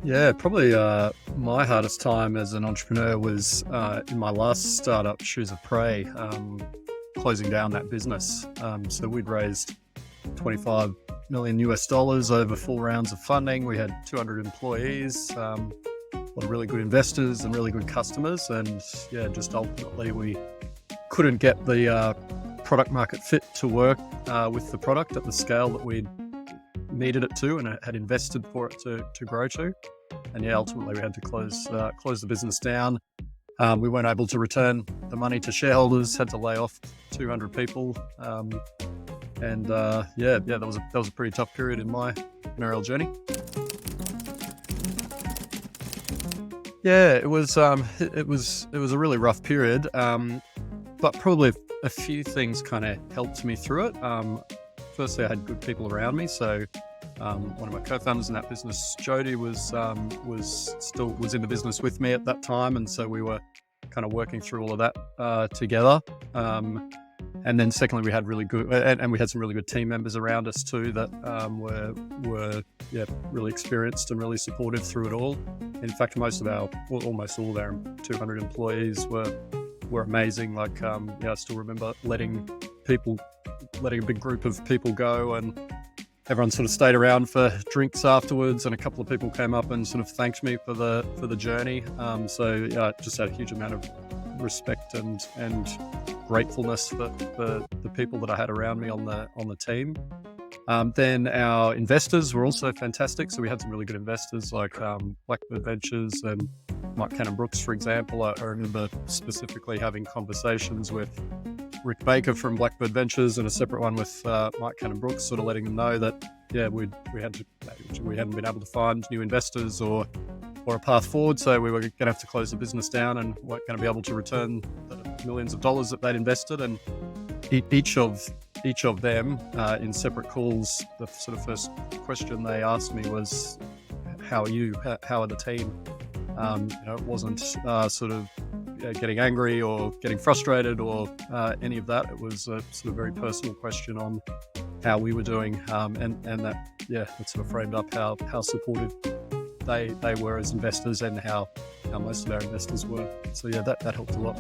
Yeah, probably my hardest time as an entrepreneur was in my last startup, Shoes of Prey, closing down that business. So we'd raised 25 million US dollars over 4 rounds of funding. We had 200 employees, a lot of really good investors and really good customers. And yeah, just ultimately we couldn't get the product market fit to work with the product at the scale that we'd needed it to and had invested for it to grow to. And yeah, ultimately we had to close the business down. We weren't able to return the money to shareholders, had to lay off 200 people. That was a pretty tough period in my entrepreneurial journey. Yeah, it was a really rough period, but probably a few things kind of helped me through it. Firstly, I had good people around me. So one of my co-founders in that business, Jody, was in the business with me at that time, and so we were kind of working through all of that together. And then secondly, we had really good, and we had some really good team members around us too that were really experienced and really supportive through it all. In fact, almost all of our 200 employees were amazing. Like, I still remember letting a big group of people go, and everyone sort of stayed around for drinks afterwards, and a couple of people came up and sort of thanked me for the journey. I just had a huge amount of respect and gratefulness for the people that I had around me on the team. Then our investors were also fantastic. So we had some really good investors like Blackbird Ventures and Cannon-Brookes, for example. I remember specifically having conversations with Rick Baker from Blackbird Ventures and a separate one with Mike Cannon-Brookes, sort of letting them know that we hadn't been able to find new investors or a path forward, so we were going to have to close the business down and weren't going to be able to return the millions of dollars that they'd invested. And each of them in separate calls, the sort of first question they asked me was, "How are you? How are the team?" It wasn't sort of getting angry or getting frustrated or any of that. It was a sort of very personal question on how we were doing, and that sort of framed up how supportive they were as investors and how most of our investors were. So yeah, that helped a lot.